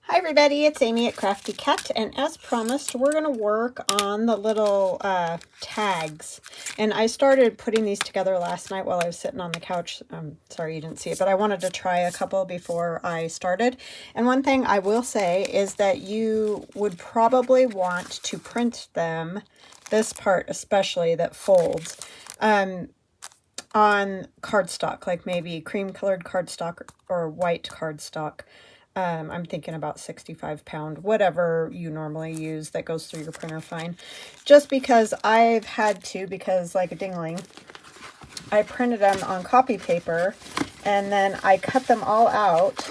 Hi everybody, it's Amy at Crafty Cat, and as promised, we're going to work on the little tags. And I started putting these together last night while I was sitting on the couch. Sorry you didn't see it, but I wanted to try a couple before I started. And one thing I will say is that you would probably want to print them, this part especially that folds, on cardstock, like maybe cream colored cardstock or white cardstock. I'm thinking about 65-pound, whatever you normally use that goes through your printer fine. Just because I've had to, because like a dingling, I printed them on copy paper and then I cut them all out.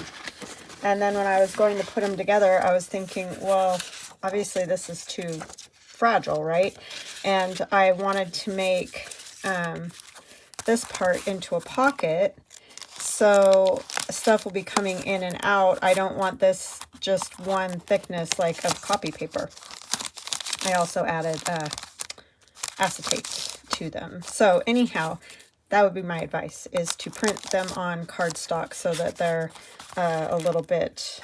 And then when I was going to put them together, I was thinking, well, obviously this is too fragile, right? And I wanted to make this part into a pocket, so stuff will be coming in and out. I don't want this just one thickness like of copy paper. I also added acetate to them. So anyhow, that would be my advice, is to print them on cardstock so that they're a little bit,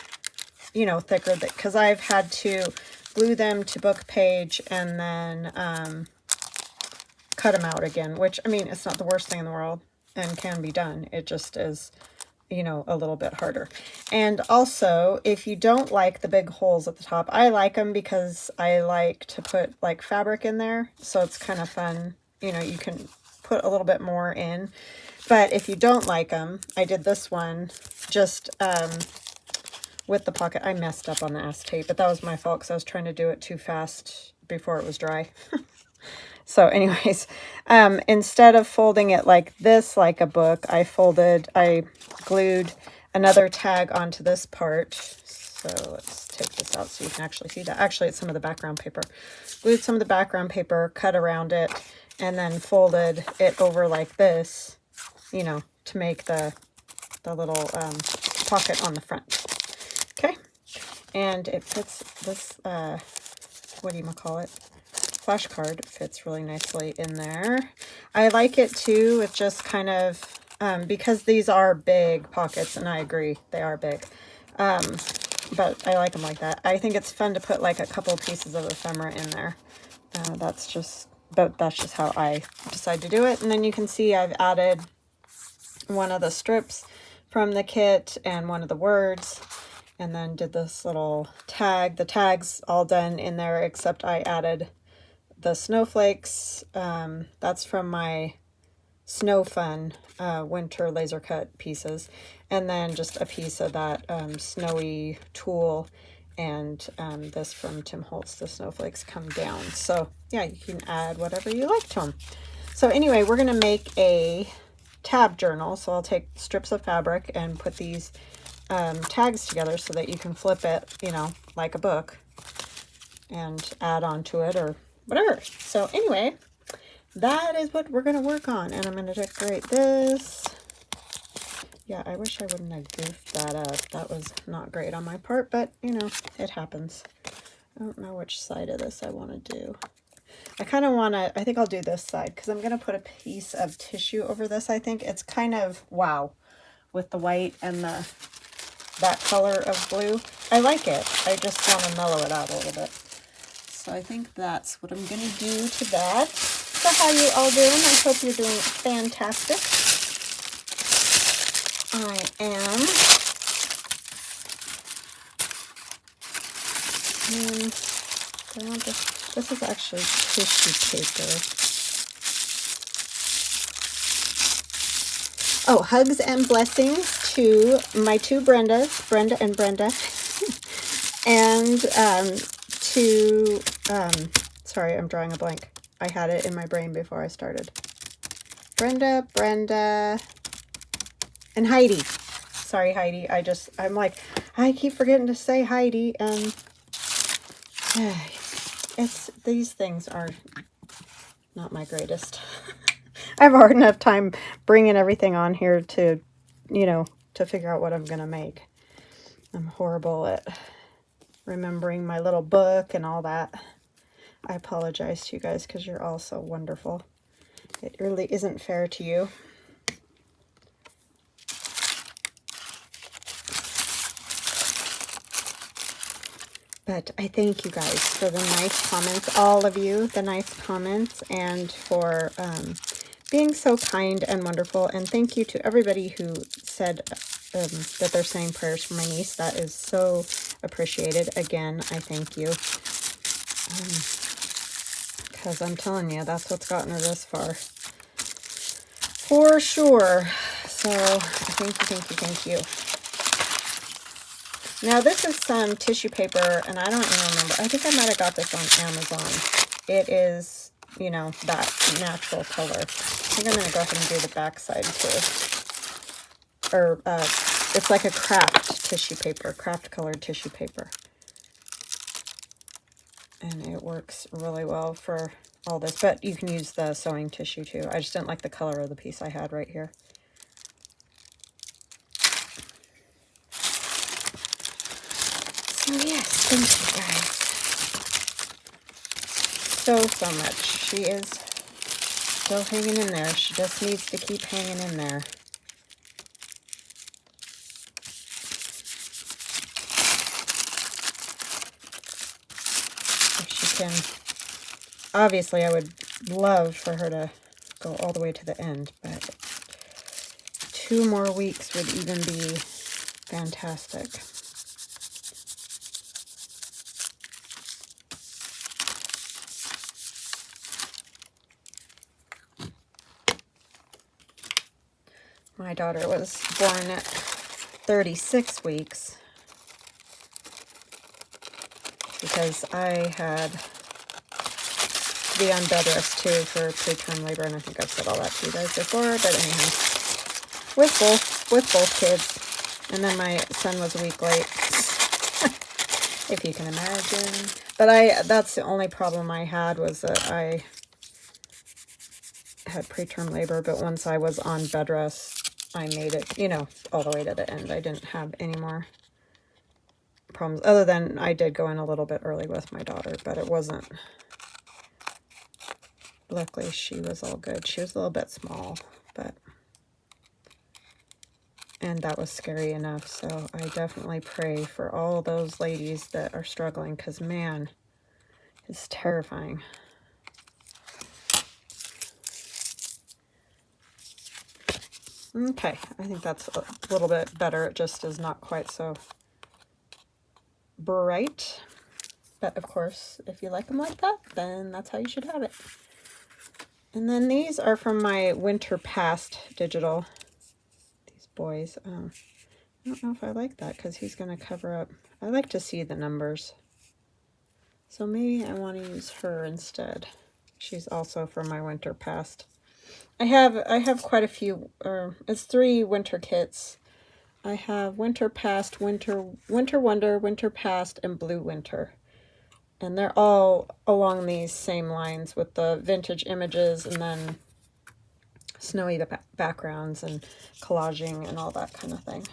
you know, thicker, because I've had to glue them to book page and then cut them out again, which, I mean, it's not the worst thing in the world and can be done. It just is, you know, a little bit harder. And also, if you don't like the big holes at the top, I like them because I like to put like fabric in there, so it's kind of fun. You know, you can put a little bit more in. But if you don't like them, I did this one just with the pocket. I messed up on the acetate, but that was my fault because I was trying to do it too fast before it was dry. So anyways, instead of folding it like this, like a book, I glued another tag onto this part. So let's take this out so you can actually see that. Actually, it's some of the background paper. Glued some of the background paper, cut around it, and then folded it over like this, you know, to make the little pocket on the front. Okay, and it fits this, what do you call it? Flash card fits really nicely in there. I like it too. It's just kind of, because these are big pockets, and I agree, they are big. But I like them like that. I think it's fun to put like a couple pieces of ephemera in there. That's just how I decide to do it. And then you can see I've added one of the strips from the kit and one of the words, and then did this little tag. The tag's all done in there, except I added the snowflakes. That's from my Snow Fun winter laser cut pieces, and then just a piece of that snowy tulle, and this from Tim Holtz, the snowflakes come down. So yeah, you can add whatever you like to them. So anyway, we're gonna make a tab journal. So I'll take strips of fabric and put these tags together so that you can flip it, you know, like a book, and add on to it or whatever. So anyway, that is what we're going to work on. And I'm going to decorate this. Yeah, I wish I wouldn't have goofed that up. That was not great on my part, but you know, it happens. I don't know which side of this I want to do. I kind of want to, I think I'll do this side because I'm going to put a piece of tissue over this. I think it's kind of, wow, with the white and that color of blue. I like it. I just want to mellow it out a little bit. So I think that's what I'm going to do to that. So how you all doing? I hope you're doing fantastic. I am. And this is actually tissue paper. Oh, hugs and blessings to my two Brendas, Brenda and Brenda. And sorry, I'm drawing a blank. I had it in my brain before I started. Brenda, and Heidi. Sorry, Heidi. I'm like, I keep forgetting to say Heidi, and these things are not my greatest. I have a hard enough time bringing everything on here to, you know, to figure out what I'm going to make. I'm horrible at remembering my little book and all that. I apologize to you guys because you're all so wonderful. It really isn't fair to you. But I thank you guys for the nice comments, all of you, the nice comments, and for being so kind and wonderful. And thank you to everybody who said that they're saying prayers for my niece. That is so appreciated. Again, I thank you. Because I'm telling you, that's what's gotten her this far. For sure. So, thank you, thank you, thank you. Now, this is some tissue paper, and I don't even remember. I think I might have got this on Amazon. It is, you know, that natural color. I think I'm going to go ahead and do the back side, too. Or, it's like a craft tissue paper, craft colored tissue paper. And it works really well for all this. But you can use the sewing tissue, too. I just didn't like the color of the piece I had right here. So yes, thank you guys so much. She is still hanging in there. She just needs to keep hanging in there. If she can, obviously I would love for her to go all the way to the end, but 2 more weeks would even be fantastic. My daughter was born at 36 weeks because I had to be on bed rest too for preterm labor, and I think I've said all that to you guys before, but anyhow, with both kids. And then my son was a week late, if you can imagine. But that's the only problem I had, was that I had preterm labor, but once I was on bed rest, I made it, you know, all the way to the end. I didn't have any more problems, other than I did go in a little bit early with my daughter, but it wasn't, luckily she was all good. She was a little bit small, but, and that was scary enough. So I definitely pray for all those ladies that are struggling, because man, it's terrifying. Okay, I think that's a little bit better. It just is not quite so bright. But of course, if you like them like that, then that's how you should have it. And then these are from my Winter Past digital. These boys. I don't know if I like that, because he's going to cover up. I like to see the numbers. So maybe I want to use her instead. She's also from my Winter Past. I have quite a few. It's 3 winter kits. I have Winter Past, Winter Wonder, Winter Past, and Blue Winter. And they're all along these same lines with the vintage images and then snowy backgrounds and collaging and all that kind of thing.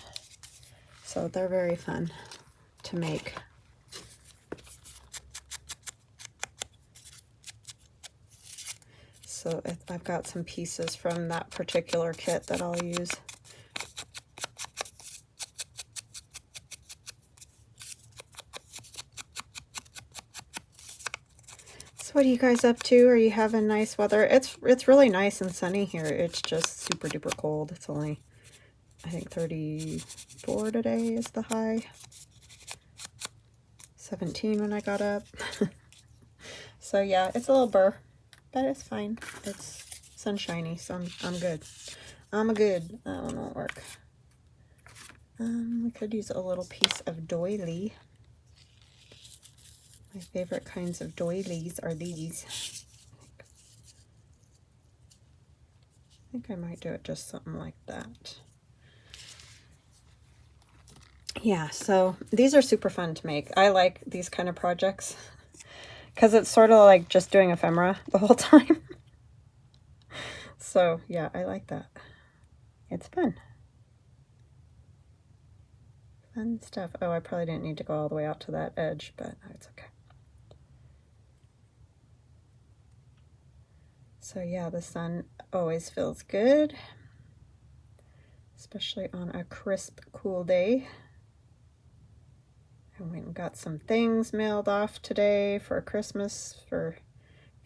So they're very fun to make. So I've got some pieces from that particular kit that I'll use. What are you guys up to? Are you having nice weather? It's really nice and sunny here. It's just super duper cold. It's only, I think, 34 today is the high. 17 when I got up. So yeah, it's a little burr, but it's fine. It's sunshiny, so I'm good. I'm good. That one won't work. We could use a little piece of doily. My favorite kinds of doilies are these. I think I might do it just something like that. Yeah, so these are super fun to make. I like these kind of projects because it's sort of like just doing ephemera the whole time. So yeah, I like that. It's fun. Fun stuff. Oh, I probably didn't need to go all the way out to that edge, but it's okay. So yeah, the sun always feels good, especially on a crisp, cool day. I went and got some things mailed off today for Christmas for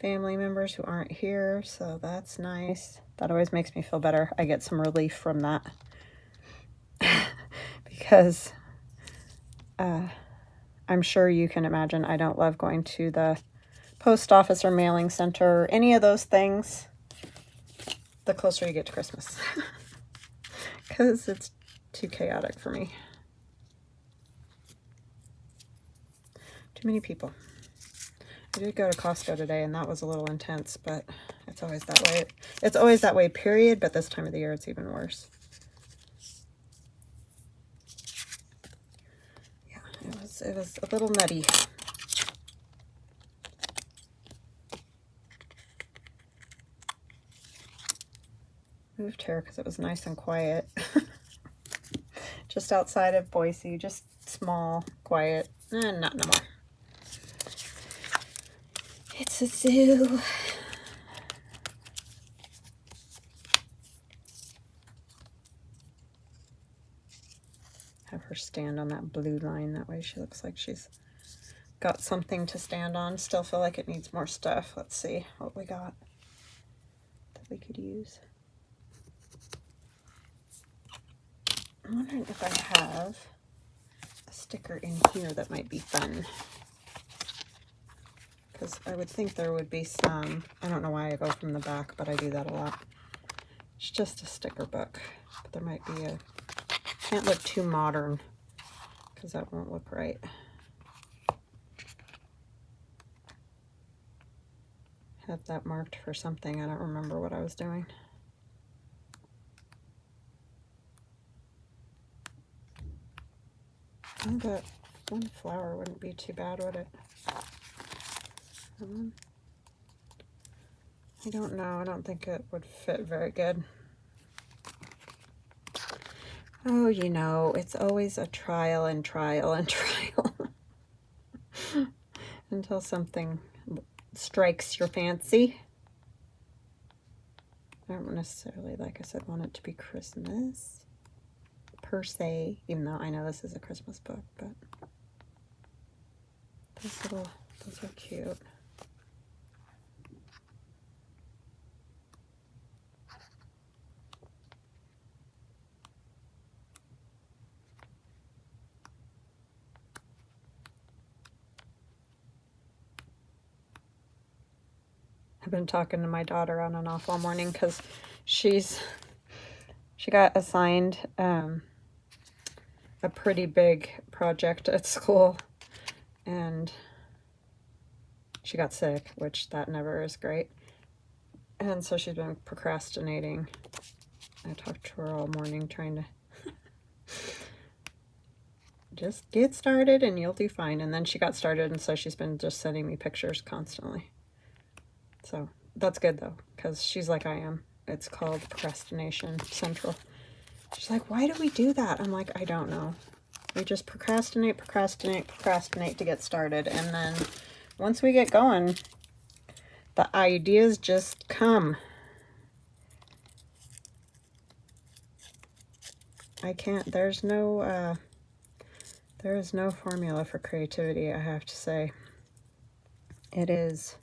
family members who aren't here, so that's nice. That always makes me feel better. I get some relief from that. Because I'm sure you can imagine I don't love going to the post office or mailing center or any of those things the closer you get to Christmas. Because it's too chaotic for me. Too many people. I did go to Costco today, and that was a little intense, but it's always that way. It's always that way, period, but this time of the year it's even worse. Yeah, it was a little nutty. Moved here because it was nice and quiet. Just outside of Boise, just small, quiet, and not no more. It's a zoo. Have her stand on that blue line. That way she looks like she's got something to stand on. Still feel like it needs more stuff. Let's see what we got that we could use. I'm wondering if I have a sticker in here that might be fun. Because I would think there would be some. I don't know why I go from the back, but I do that a lot. It's just a sticker book. But there might be a... Can't look too modern, because that won't look right. Had that marked for something. I don't remember what I was doing. Oh, but one flower wouldn't be too bad, would it? I don't know. I don't think it would fit very good. Oh, you know, it's always a trial and trial and trial until something strikes your fancy. I don't necessarily, like I said, want it to be Christmas per se, even though I know this is a Christmas book, but those are cute. I've been talking to my daughter on and off all morning because she got assigned a pretty big project at school, and she got sick, which that never is great. And so she's been procrastinating. I talked to her all morning trying to just get started and you'll do fine. And then she got started, and so she's been just sending me pictures constantly. So that's good though, because she's like I am. It's called procrastination central. She's like, why do we do that? I'm like, I don't know. We just procrastinate to get started. And then once we get going, the ideas just come. I can't, there is no formula for creativity, I have to say. It is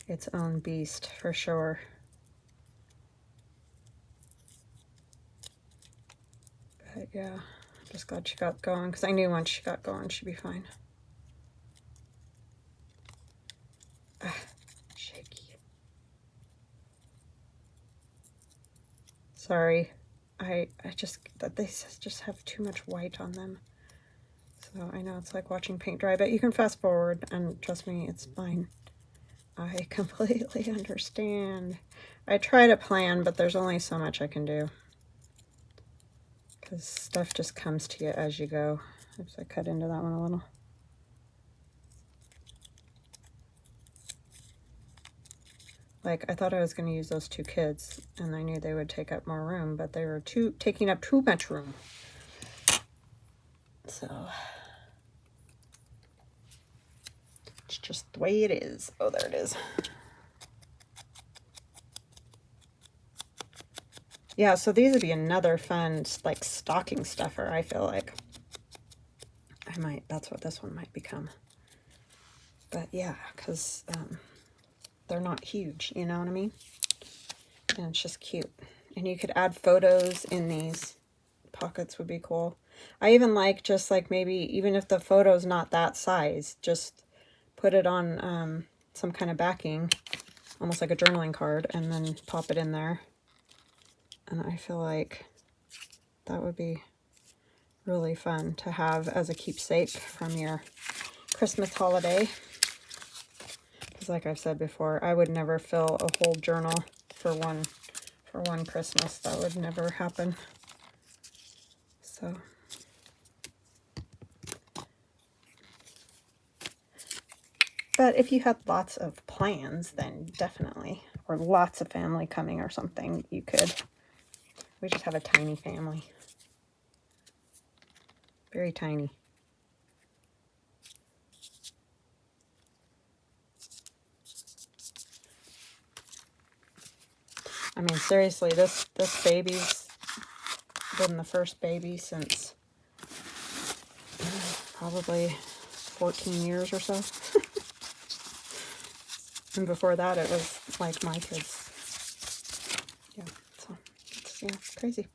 its own beast for sure. But yeah, I'm just glad she got going, because I knew once she got going she'd be fine. Shaky. Sorry. They just have too much white on them. So I know it's like watching paint dry, but you can fast forward, and trust me, it's fine. I completely understand. I try to plan, but there's only so much I can do. Because stuff just comes to you as you go. Oops, I cut into that one a little. Like, I thought I was going to use those two kids, and I knew they would take up more room, but they were taking up too much room. So, it's just the way it is. Oh, there it is. Yeah, so these would be another fun, like, stocking stuffer, I feel like. that's what this one might become. But yeah, because they're not huge, you know what I mean? And it's just cute. And you could add photos in these pockets, would be cool. I even like, just like, maybe even if the photo's not that size, just put it on some kind of backing, almost like a journaling card, and then pop it in there. And I feel like that would be really fun to have as a keepsake from your Christmas holiday. Because like I've said before, I would never fill a whole journal for one Christmas. That would never happen. So but if you had lots of plans, then definitely, or lots of family coming or something, you could. We just have a tiny family. Very tiny. I mean, seriously, this baby's been the first baby since probably 14 years or so. And before that, it was like my kids. Yeah, so it's crazy.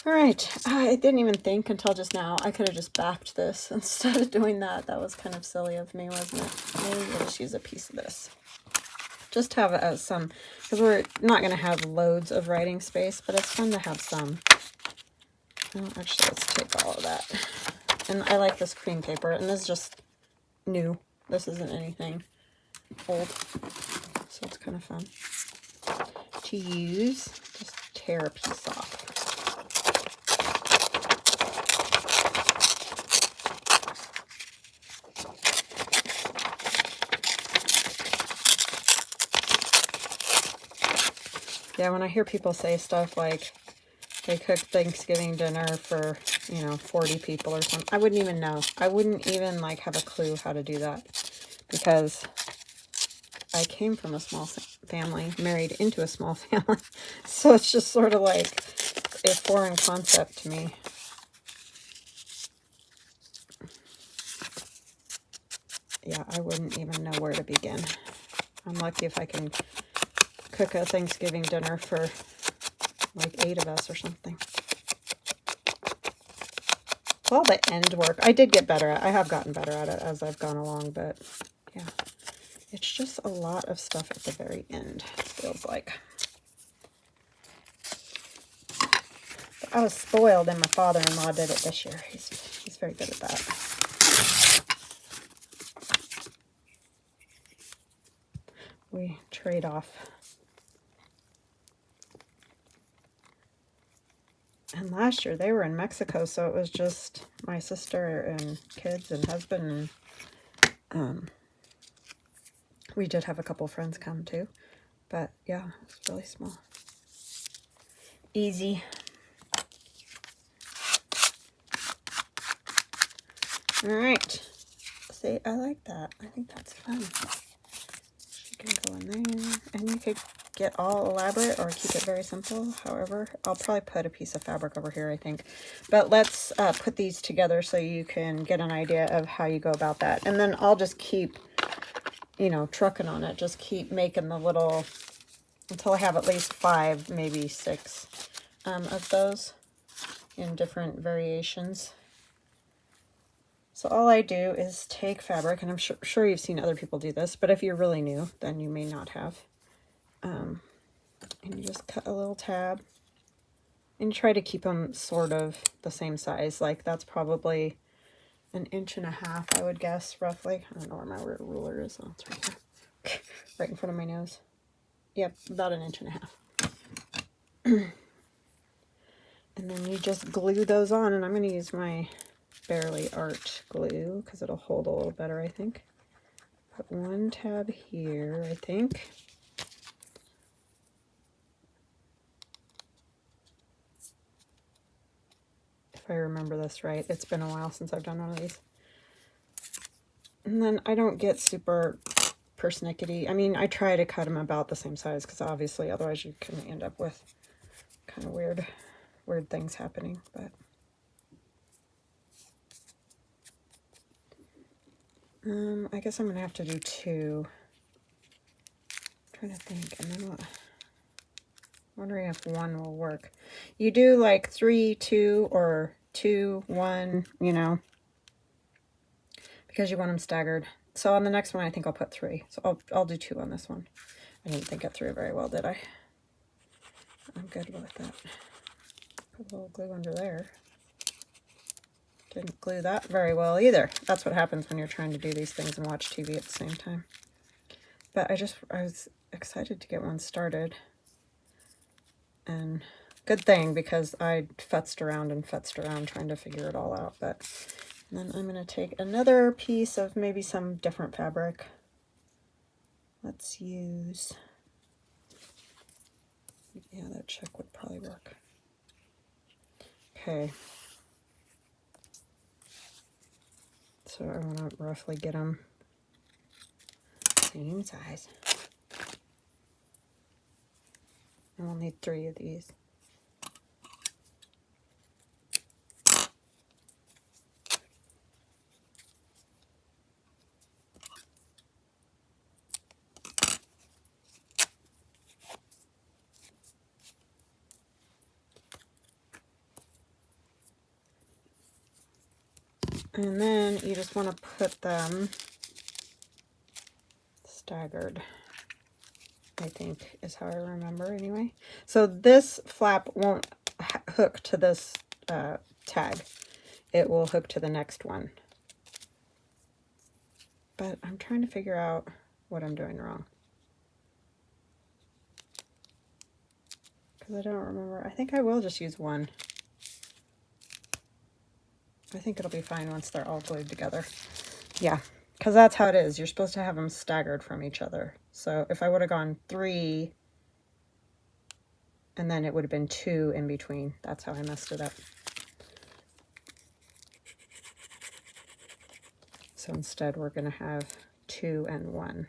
All right, I didn't even think until just now. I could have just backed this instead of doing that. That was kind of silly of me, wasn't it? Maybe we'll just use a piece of this. Just have some, because we're not going to have loads of writing space, but it's fun to have some. Oh, actually, let's take all of that. And I like this cream paper, and this is just new. This isn't anything old, so it's kind of fun to use. Just tear a piece off. Yeah, when I hear people say stuff like they cook Thanksgiving dinner for, 40 people or something, I wouldn't even know. I wouldn't even, like, have a clue how to do that, because I came from a small family, married into a small family, so it's just sort of like a foreign concept to me. Yeah, I wouldn't even know where to begin. I'm lucky if I can cook a Thanksgiving dinner for like 8 of us or something. Well, the end work, I did get better at. I have gotten better at it as I've gone along, but yeah, it's just a lot of stuff at the very end, it feels like. But I was spoiled, and my father-in-law did it this year. He's very good at that. We trade off. And last year they were in Mexico, so it was just my sister and kids and husband. And we did have a couple friends come too. But yeah, it's really small. Easy. All right. See, I like that. I think that's fun. She can go in there. And you could get all elaborate or keep it very simple. However, I'll probably put a piece of fabric over here, I think. But let's put these together so you can get an idea of how you go about that. And then I'll just keep, trucking on it. Just keep making the little, until I have at least 5, maybe 6 of those in different variations. So all I do is take fabric, and I'm sure you've seen other people do this, but if you're really new, then you may not have. And you just cut a little tab, and try to keep them sort of the same size. Like, that's probably 1.5 inches, I would guess, roughly. I don't know where my ruler is. Oh, it's right here. Right in front of my nose. Yep, about 1.5 inches. And then you just glue those on, and I'm going to use my Barely Art glue because it'll hold a little better, I think. Put 1 tab here, I think. If I remember this right. It's been a while since I've done one of these. And then I don't get super persnickety. I mean, I try to cut them about the same size because obviously otherwise you can end up with kind of weird things happening. But I guess I'm going to have to do 2. I'm trying to think. And then wondering if 1 will work. You do like 3, 2, or 2, 1, you know, because you want them staggered. So on the next one, I think I'll put 3. So I'll do 2 on this one. I didn't think it through very well, did I? I'm good with that. Put a little glue under there. Didn't glue that very well either. That's what happens when you're trying to do these things and watch TV at the same time. But I was excited to get one started. And good thing, because I futzed around trying to figure it all out. But then I'm going to take another piece of maybe some different fabric. Let's use, yeah, that check would probably work. Okay. So I want to roughly get them same size. And we'll need 3 of these. And then you just want to put them staggered, I think is how I remember anyway. So this flap won't hook to this tag. It will hook to the next one. But I'm trying to figure out what I'm doing wrong. Because I don't remember. I think I will just use 1. I think it'll be fine once they're all glued together. Yeah, because that's how it is. You're supposed to have them staggered from each other. So if I would have gone 3, and then it would have been 2 in between. That's how I messed it up. So instead we're going to have 2 and 1.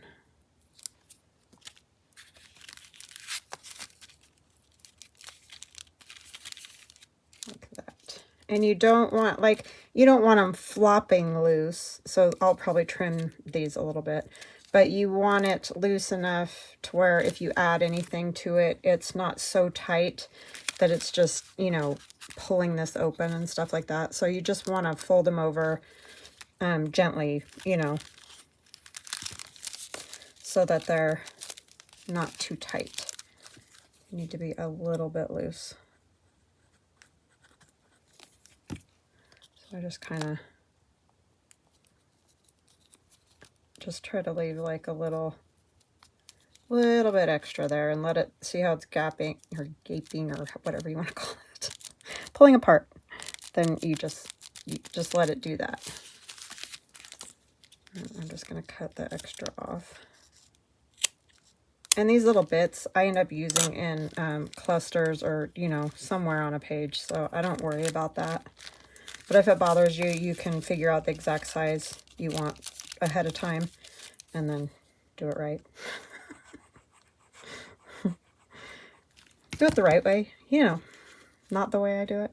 Like that. And you don't want, like, you don't want them flopping loose. So I'll probably trim these a little bit. But you want it loose enough to where if you add anything to it, it's not so tight that it's just, you know, pulling this open and stuff like that. So you just want to fold them over gently, you know, so that they're not too tight. They need to be a little bit loose. So I just kind of just try to leave like a little bit extra there and let it, see how it's gaping or gaping or whatever you want to call it, pulling apart. Then you just let it do that. And I'm just going to cut the extra off. And these little bits I end up using in clusters or, you know, somewhere on a page, so I don't worry about that. But if it bothers you, you can figure out the exact size you want ahead of time and then do it right. Do it the right way, you know, not the way I do it.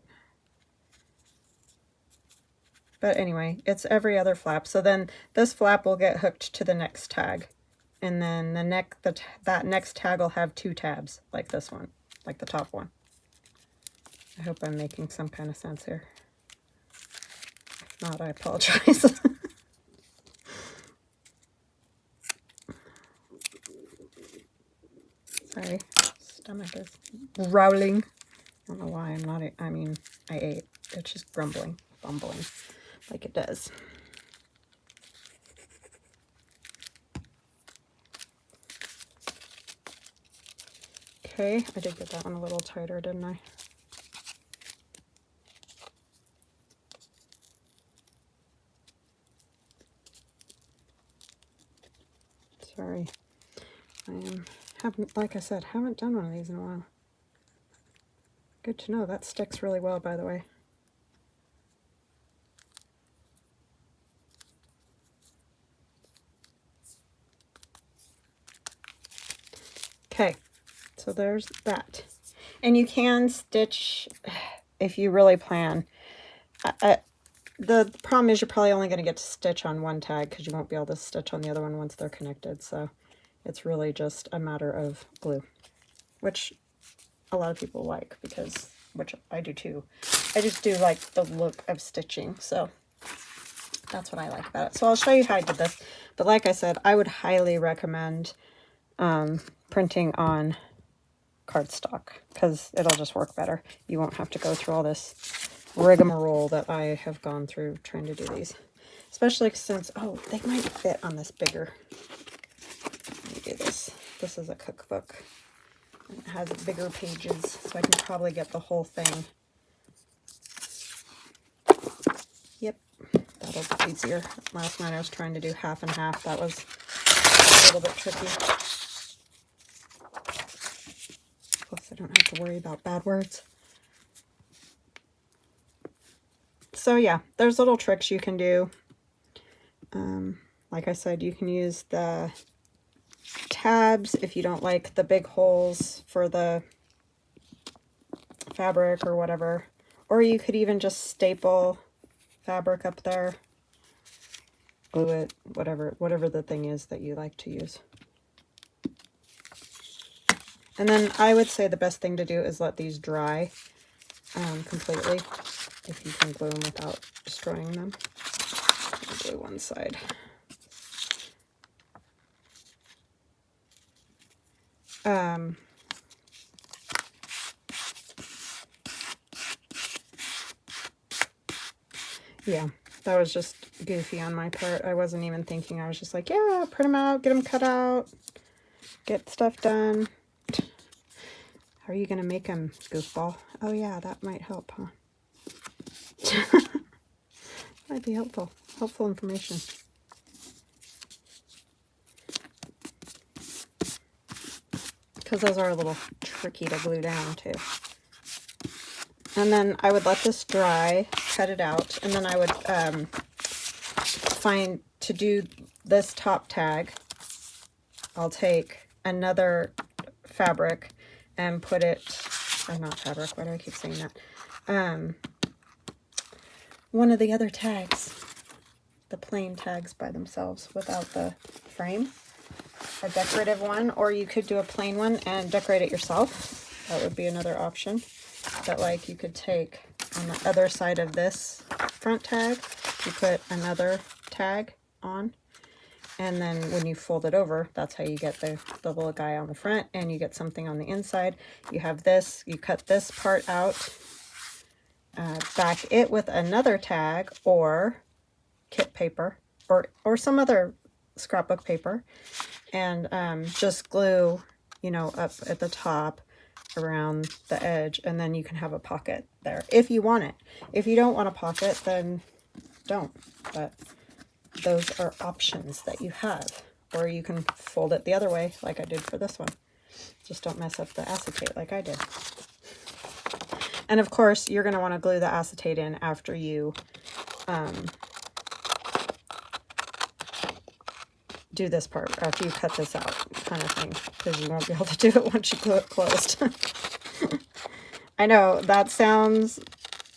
But anyway, it's every other flap. So then this flap will get hooked to the next tag. And then that next tag will have 2 tabs, like this one, like the top one. I hope I'm making some kind of sense here. If not, I apologize. Sorry, stomach is growling. I don't know why I'm not, I mean, I ate. It's just grumbling, bumbling, like it does. Okay, I did get that one a little tighter, didn't I? Sorry. Like I said, haven't done one of these in a while. Good to know. That sticks really well, by the way. Okay, so there's that. And you can stitch if you really plan. the problem is you're probably only going to get to stitch on one tag because you won't be able to stitch on the other one once they're connected. So it's really just a matter of glue, which a lot of people like, because, which I do too. I just do like the look of stitching, so that's what I like about it. So I'll show you how I did this. But like I said, I would highly recommend printing on cardstock because it'll just work better. You won't have to go through all this rigmarole that I have gone through trying to do these. Especially since, oh, they might fit on this bigger. Let me do this. This is a cookbook. It has bigger pages, so I can probably get the whole thing. Yep, that'll be easier. Last night I was trying to do half and half. That was a little bit tricky. Plus, I don't have to worry about bad words. So yeah, there's little tricks you can do. Like I said, you can use the tabs if you don't like the big holes for the fabric or whatever. Or you could even just staple fabric up there. Glue it, whatever the thing is that you like to use. And then I would say the best thing to do is let these dry completely, if you can glue them without destroying them. I'll glue one side. Yeah, that was just goofy on my part. I wasn't even thinking. I was just like, yeah, print them out, get them cut out, get stuff done. How are you going to make them, goofball? Oh yeah, that might help, huh? Might be helpful. Helpful information. Because those are a little tricky to glue down too. And then I would let this dry, cut it out, and then I would find, to do this top tag, I'll take another fabric and put it, or not fabric, why do I keep saying that? One of the other tags, the plain tags by themselves without the frame, a decorative one, or you could do a plain one and decorate it yourself. That would be another option. But like, you could take on the other side of this front tag, you put another tag on, and then when you fold it over, that's how you get the little guy on the front, and you get something on the inside. You have this, you cut this part out, back it with another tag or kit paper or some other scrapbook paper, and just glue, you know, up at the top around the edge, and then you can have a pocket there if you want it. If you don't want a pocket, then don't, but those are options that you have. Or you can fold it the other way like I did for this one. Just don't mess up the acetate like I did. And of course you're going to want to glue the acetate in after you do this part, after you cut this out, kind of thing, because you won't be able to do it once you glue it closed. I know that sounds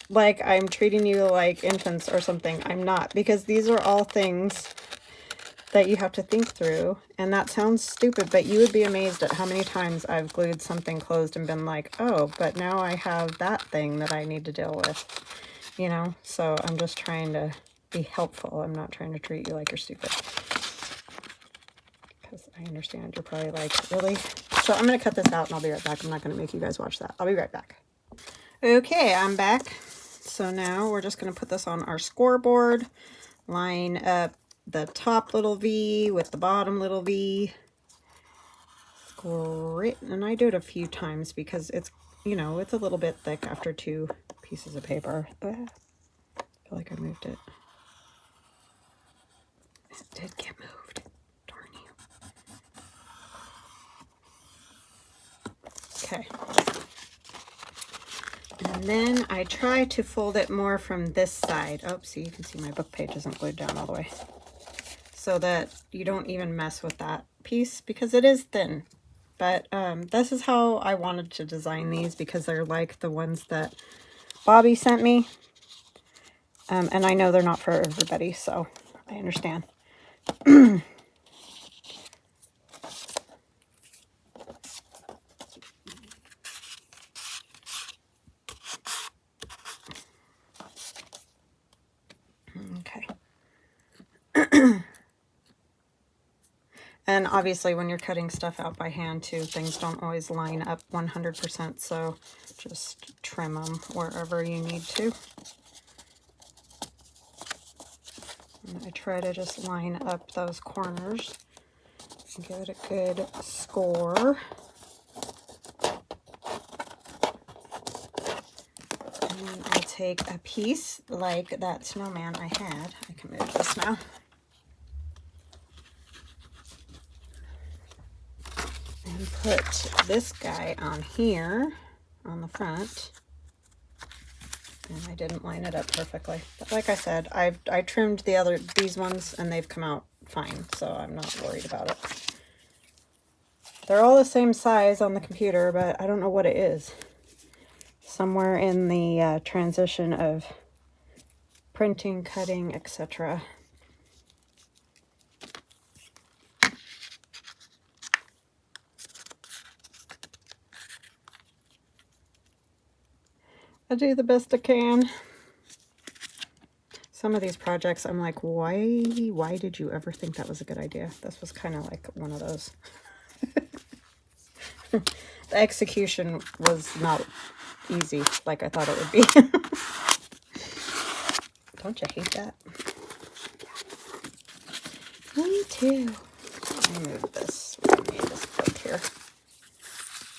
like I'm treating you like infants or something. I'm not, because these are all things that you have to think through, and that sounds stupid, but you would be amazed at how many times I've glued something closed and been like, oh, but now I have that thing that I need to deal with, you know? So I'm just trying to be helpful. I'm not trying to treat you like you're stupid. Because I understand you're probably like, really? So I'm going to cut this out and I'll be right back. I'm not going to make you guys watch that. I'll be right back. Okay, I'm back. So now we're just going to put this on our scoreboard, line up the top little V with the bottom little V. Great. And I do it a few times because it's, you know, it's a little bit thick after 2 pieces of paper. I feel like I moved it. It did get moved. Okay, and then I try to fold it more from this side. Oh, see, you can see my book page isn't glued down all the way. So that you don't even mess with that piece, because it is thin. But this is how I wanted to design these, because they're like the ones that Bobby sent me. And I know they're not for everybody, so I understand. Okay. And obviously when you're cutting stuff out by hand too, things don't always line up 100%, so just trim them wherever you need to. And I try to just line up those corners and give it a good score. And then I'll take a piece like that snowman I had. I can move this now. And put this guy on here on the front. And I didn't line it up perfectly. But like I said, I trimmed these ones and they've come out fine, so I'm not worried about it. They're all the same size on the computer, but I don't know what it is. Somewhere in the transition of printing, cutting, etc. I do the best I can. Some of these projects, I'm like, why did you ever think that was a good idea? This was kind of like one of those. The execution was not easy like I thought it would be. Don't you hate that? Me too. Let me move this. Let me just click here.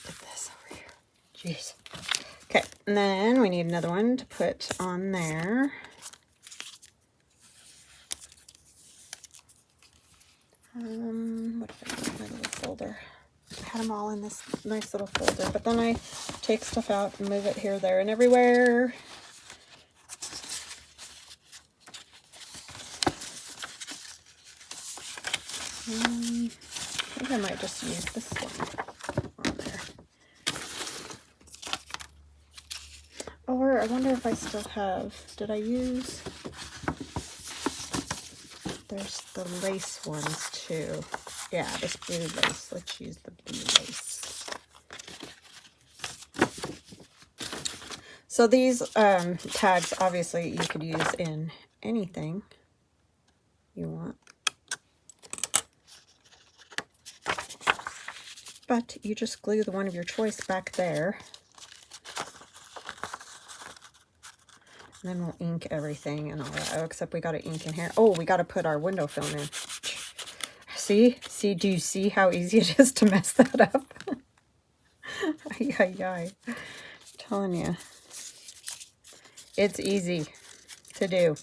Get this over here. Jeez. Okay, and then we need another one to put on there. What did I do with my little folder? I had them all in this nice little folder, but then I take stuff out and move it here, there, and everywhere. I think I might just use this one on there. Or I wonder if I still have, did I use, there's the lace ones too. Yeah, this blue lace. Let's use the blue lace. So these tags, obviously, you could use in anything you want. But you just glue the one of your choice back there. And then we'll ink everything and all that. Oh, except we got to ink in here. Oh, we got to put our window film in. See? See? Do you see how easy it is to mess that up? Ay, ay, ay. I'm telling you. It's easy to do.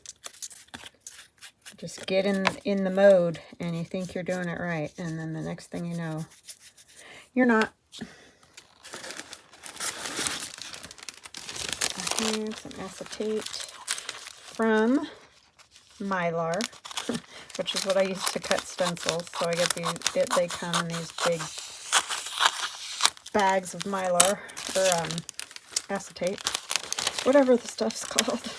Just get in the mode and you think you're doing it right. And then the next thing you know, you're not. Here's some acetate from Mylar, which is what I use to cut stencils. So I get they come in these big bags of Mylar, or acetate, whatever the stuff's called.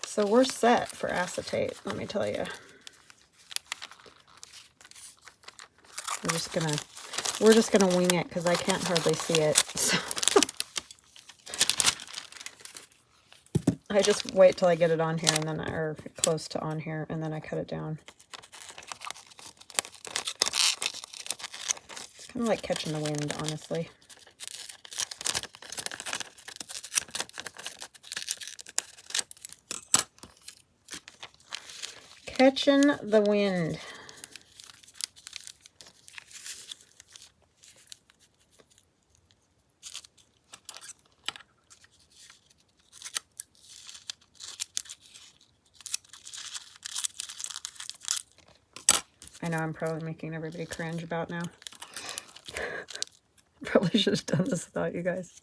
So we're set for acetate, let me tell you. We're just gonna wing it because I can't hardly see it. So I just wait till I get it on here, and then or close to on here, and then I cut it down. It's kind of like catching the wind, honestly. Catching the wind. I know I'm probably making everybody cringe about now. Probably should have done this without you guys.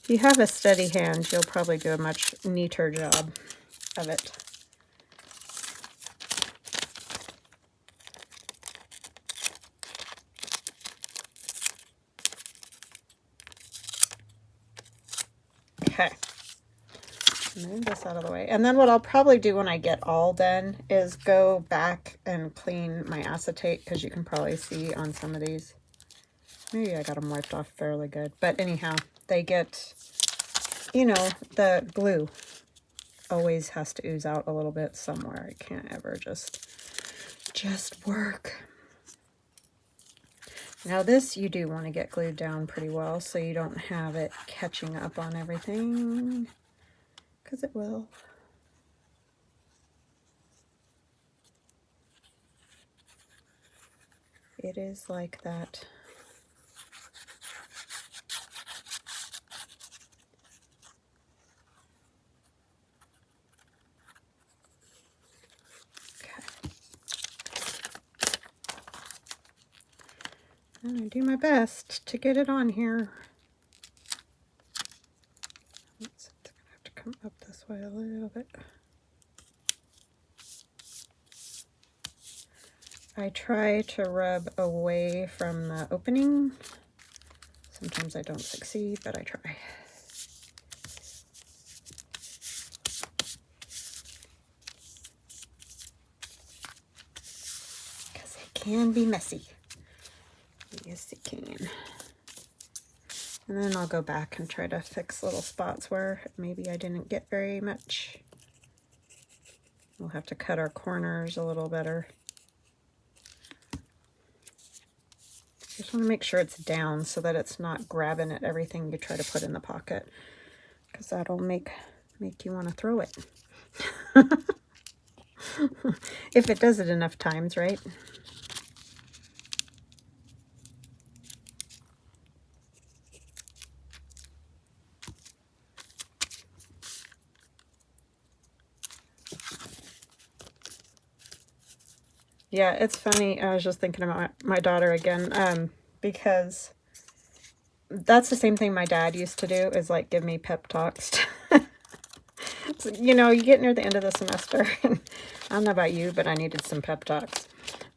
If you have a steady hand, you'll probably do a much neater job of it. Okay. Move this out of the way. And then what I'll probably do when I get all done is go back and clean my acetate, because you can probably see on some of these. Maybe I got them wiped off fairly good. But anyhow, they get, you know, the glue always has to ooze out a little bit somewhere. It can't ever just work. Now this you do want to get glued down pretty well so you don't have it catching up on everything, because it will. It is like that. And I do my best to get it on here. It's gonna have to come up this way a little bit. I try to rub away from the opening. Sometimes I don't succeed, but I try. Because it can be messy. Yes, it can. And then I'll go back and try to fix little spots where maybe I didn't get very much. We'll have to cut our corners a little better. Just want to make sure it's down so that it's not grabbing at everything you try to put in the pocket, because that'll make you want to throw it. If it does it enough times, right? Yeah, it's funny. I was just thinking about my daughter again, because that's the same thing my dad used to do, is like give me pep talks. So, you know, you get near the end of the semester, and I don't know about you, but I needed some pep talks.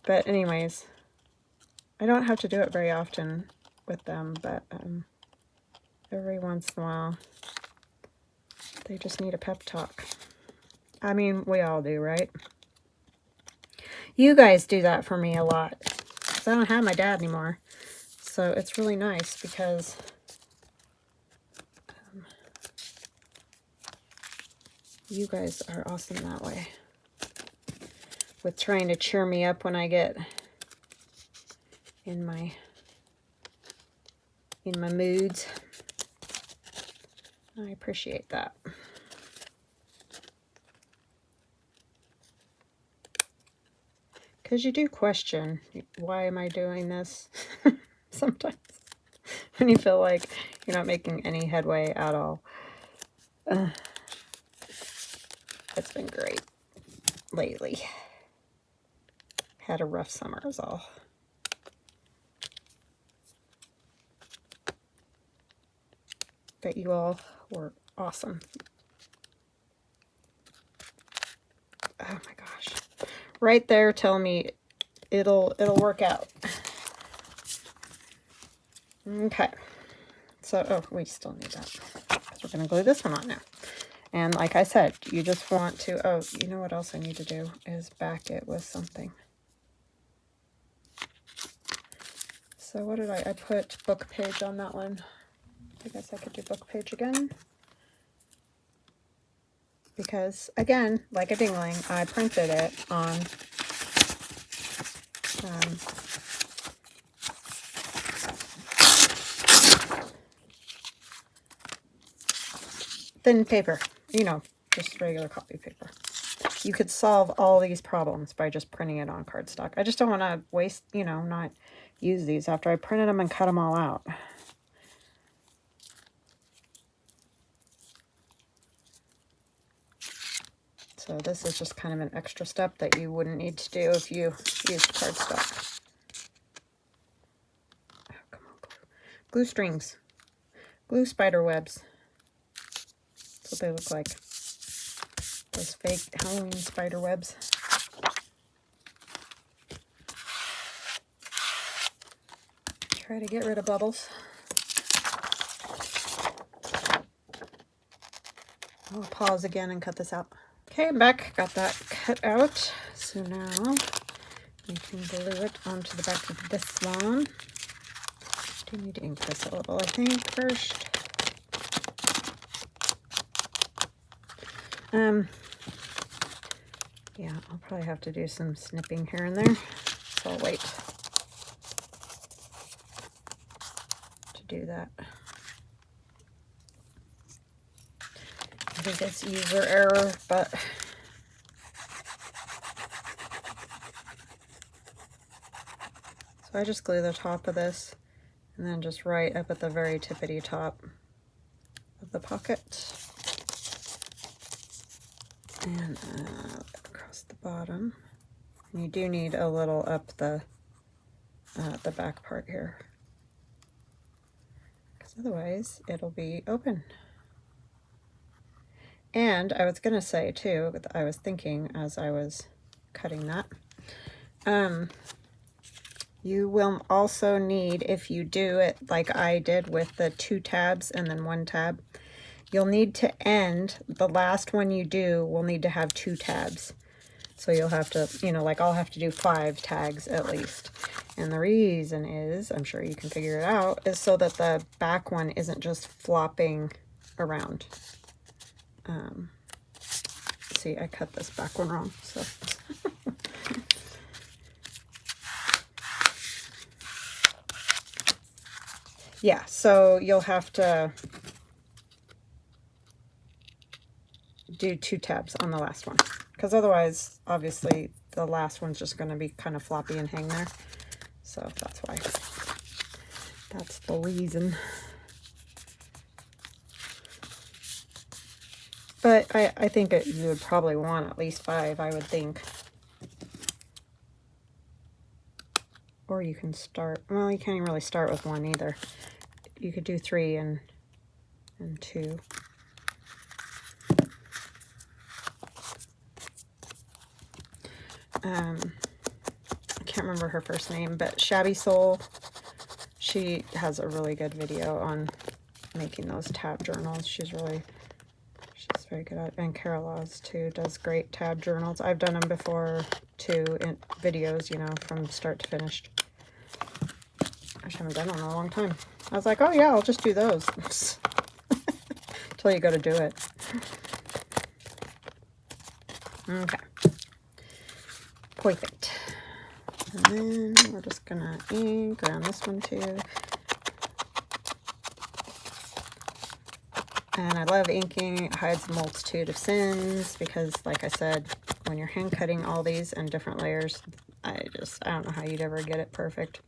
But anyways, I don't have to do it very often with them, but every once in a while, they just need a pep talk. I mean, we all do, right? You guys do that for me a lot, because I don't have my dad anymore. So it's really nice, because you guys are awesome that way, with trying to cheer me up when I get in my moods. I appreciate that. Because you do question, why am I doing this? Sometimes, when you feel like you're not making any headway at all. It's been great lately. Had a rough summer is all. But you all were awesome. Oh my gosh. Right there, tell me it'll work out. Okay. So, oh, we still need that, because we're going to glue this one on now. And like I said, you just want to, oh, you know what else I need to do is back it with something. So what did I put book page on that one. I guess I could do book page again. Because, again, like a dingling, I printed it on thin paper, you know, just regular copy paper. You could solve all these problems by just printing it on cardstock. I just don't want to waste, you know, not use these after I printed them and cut them all out. So this is just kind of an extra step that you wouldn't need to do if you used cardstock. Oh, come on, glue strings, glue spider webs. That's what they look like. Those fake Halloween spider webs. Try to get rid of bubbles. I'll pause again and cut this out. Okay, I'm back. Got that cut out. So now we can glue it onto the back of this one. Do need to ink this a little, I think, first. Yeah, I'll probably have to do some snipping here and there, so I'll wait to do that. I think it's user error, but so I just glue the top of this and then just right up at the very tippity top of the pocket. And across the bottom. And you do need a little up the back part here, because otherwise it'll be open. And I was gonna say too, I was thinking as I was cutting that, you will also need, if you do it like I did with the 2 tabs and then 1 tab, you'll need to end, the last one you do will need to have 2 tabs. So you'll have to, you know, like I'll have to do 5 tags at least. And the reason is, I'm sure you can figure it out, is so that the back one isn't just flopping around. See, I cut this back one wrong, so. Yeah, so you'll have to do 2 tabs on the last one, because otherwise, obviously, the last one's just going to be kind of floppy and hang there. So that's why. That's the reason. But I think you would probably want at least 5, I would think. Or you can start, well, you can't even really start with 1 either. You could do 3 and 2. I can't remember her first name, but Shabby Soul, she has a really good video on making those tab journals. She's very good at it. And Carol Oz too does great tab journals. I've done them before too in videos, you know, from start to finish. I haven't done them in a long time. I was like, oh yeah, I'll just do those. Until you go to do it. Okay. Perfect. And then we're just gonna ink around this one too. And I love inking. It hides a multitude of sins because, like I said, when you're hand cutting all these in different layers, I don't know how you'd ever get it perfect.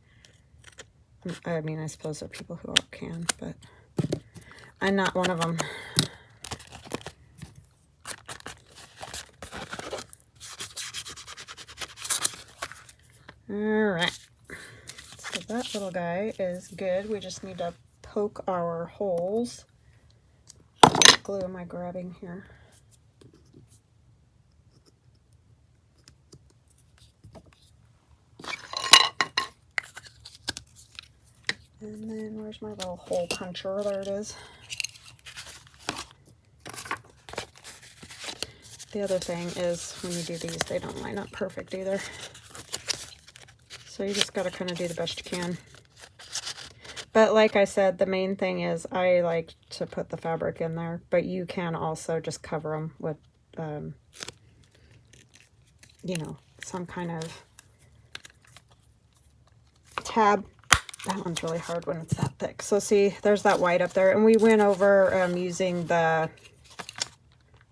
I mean, I suppose there are people who can, but I'm not one of them. Alright, so that little guy is good. We just need to poke our holes. What glue am I grabbing here? And then where's my little hole puncher? There it is. The other thing is when you do these, they don't line up perfect either. So you just got to kind of do the best you can. But like I said, the main thing is I like to put the fabric in there, but you can also just cover them with, you know, some kind of tab. That one's really hard when it's that thick. So see, there's that white up there. And we went over using the,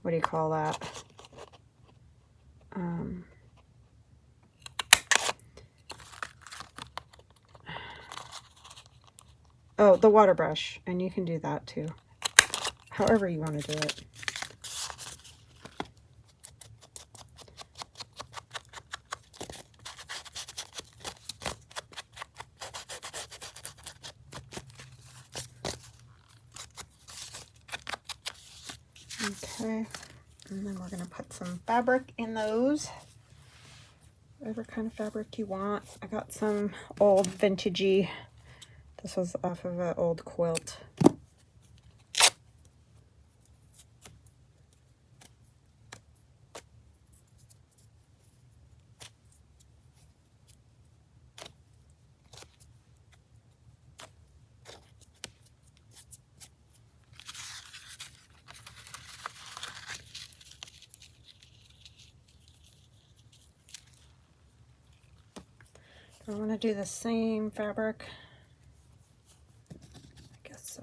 what do you call that? Oh, the water brush, and you can do that too, however you want to do it. Okay, and then we're going to put some fabric in those. Whatever kind of fabric you want. I got some old vintagey. This was off of an old quilt. I want to do the same fabric. I guess so.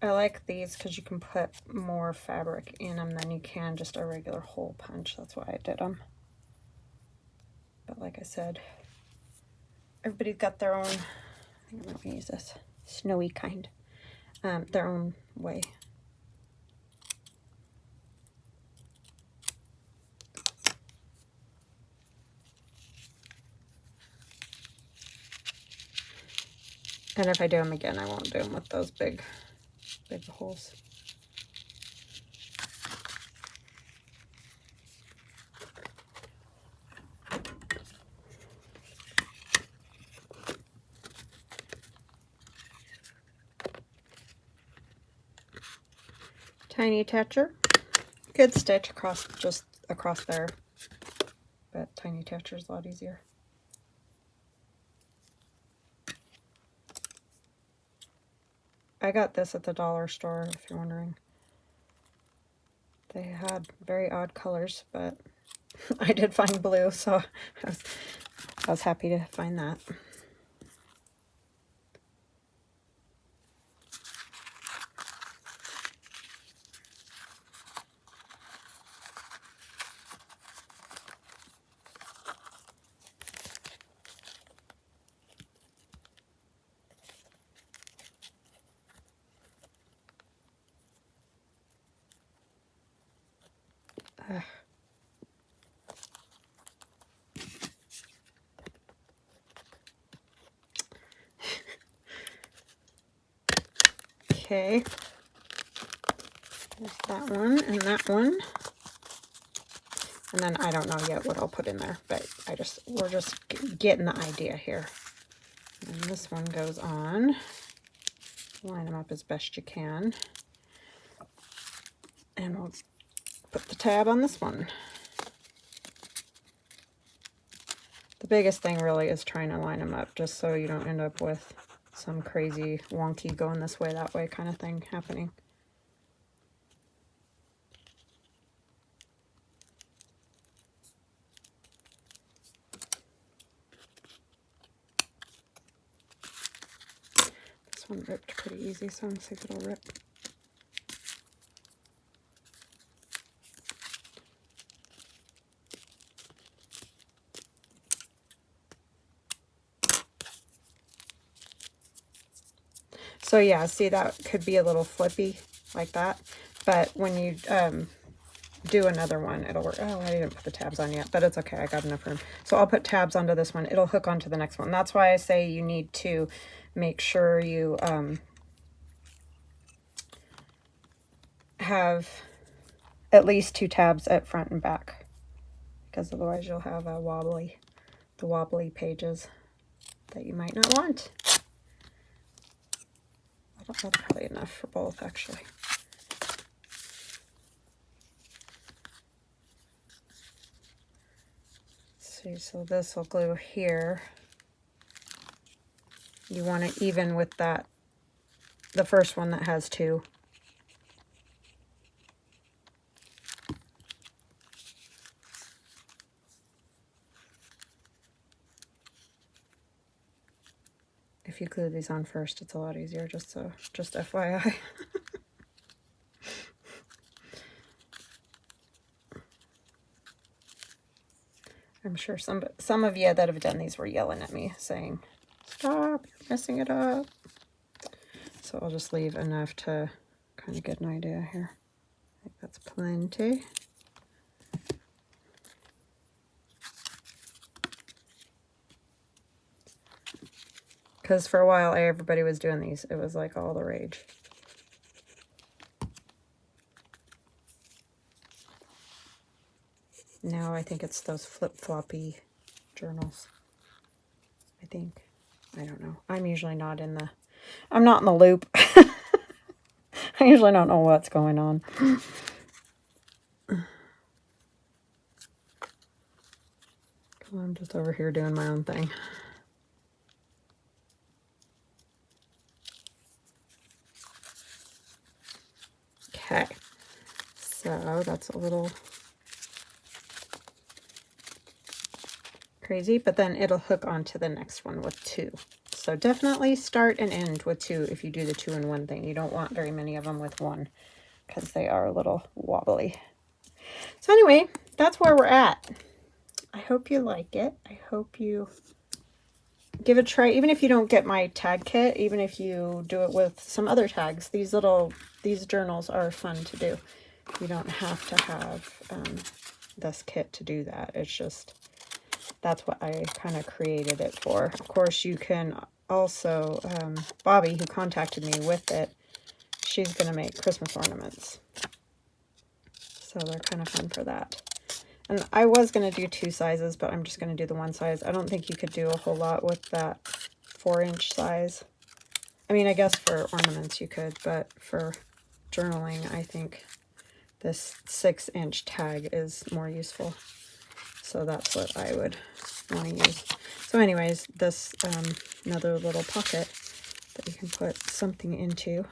I like these because you can put more fabric in them than you can just a regular hole punch. That's why I did them. But like I said, everybody's got their own, I think I'm going to use this snowy kind, their own way. And if I do them again, I won't do them with those big holes. Tiny attacher. Good stitch across, just across there. But tiny attacher is a lot easier. I got this at the dollar store, if you're wondering. They had very odd colors, but I did find blue, so I was happy to find that. Okay, there's that one and that one. And then I don't know yet what I'll put in there, but we're just getting the idea here. And this one goes on. Line them up as best you can. And we'll put the tab on this one. The biggest thing really is trying to line them up just so you don't end up with some crazy wonky going this way, that way kind of thing happening. This one ripped pretty easy, so I'm going to see if it'll rip. So yeah, see, that could be a little flippy like that, but when you do another one, it'll work. Oh, I didn't put the tabs on yet, but it's okay. I got enough room. So I'll put tabs onto this one. It'll hook onto the next one. That's why I say you need to make sure you have at least 2 tabs at front and back, because otherwise you'll have the wobbly pages that you might not want. That's probably enough for both, actually. See, so this will glue here. You want it even with that, the first one that has 2. If you glue these on first, it's a lot easier, just FYI. I'm sure some of you that have done these were yelling at me saying, "Stop, you're messing it up." So I'll just leave enough to kind of get an idea here. I think that's plenty. Because for a while, everybody was doing these. It was like all the rage. Now I think it's those flip-floppy journals. I think. I don't know. I'm usually not in the... I'm not in the loop. I usually don't know what's going on. I'm just over here doing my own thing. Okay, so that's a little crazy, but then it'll hook onto the next one with 2. So definitely start and end with 2 if you do the 2-in-1 thing. You don't want very many of them with 1 because they are a little wobbly. So anyway, that's where we're at. I hope you like it. I hope you give it a try. Even if you don't get my tag kit, even if you do it with some other tags, these journals are fun to do. You don't have to have this kit to do that. It's just, that's what I kind of created it for. Of course, you can also, Bobby, who contacted me with it, she's going to make Christmas ornaments. So they're kind of fun for that. And I was going to do 2 sizes, but I'm just going to do the 1 size. I don't think you could do a whole lot with that 4-inch size. I mean, I guess for ornaments you could, but for journaling, I think this 6-inch tag is more useful. So that's what I would want to use. So anyways, this another little pocket that you can put something into.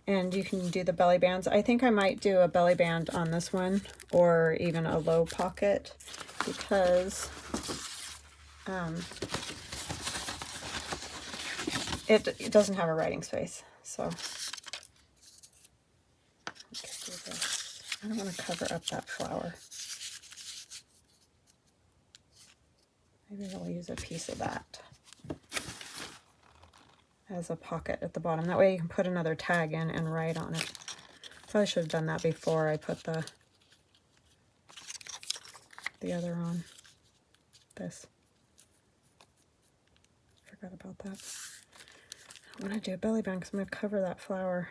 And you can do the belly bands. I think I might do a belly band on this one, or even a low pocket, because it doesn't have a writing space. So I don't want to cover up that flower. Maybe I'll use a piece of that as a pocket at the bottom. That way you can put another tag in and write on it. Probably should have done that before I put the other on. This. Forgot about that. I want to do a belly band because I'm going to cover that flower.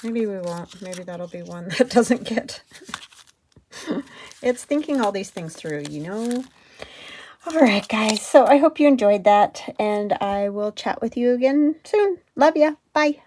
Maybe we won't. Maybe that'll be one that doesn't get... It's thinking all these things through, you know? Alright guys, so I hope you enjoyed that, and I will chat with you again soon. Love ya. Bye.